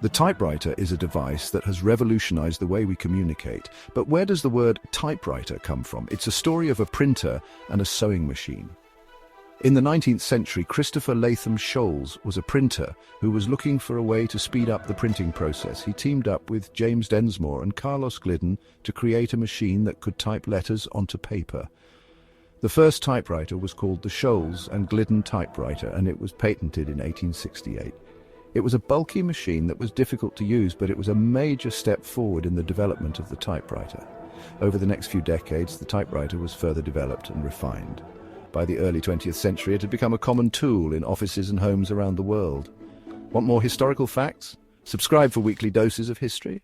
The typewriter is a device that has revolutionized the way we communicate. But where does the word typewriter come from? It's a story of a printer and a sewing machine. In the 19th century, Christopher Latham Scholes was a printer who was looking for a way to speed up the printing process. He teamed up with James Densmore and Carlos Glidden to create a machine that could type letters onto paper. The first typewriter was called the Scholes and Glidden typewriter, and it was patented in 1868. It was a bulky machine that was difficult to use, but it was a major step forward in the development of the typewriter. Over the next few decades, the typewriter was further developed and refined. By the early 20th century, it had become a common tool in offices and homes around the world. Want more historical facts? Subscribe for weekly doses of history.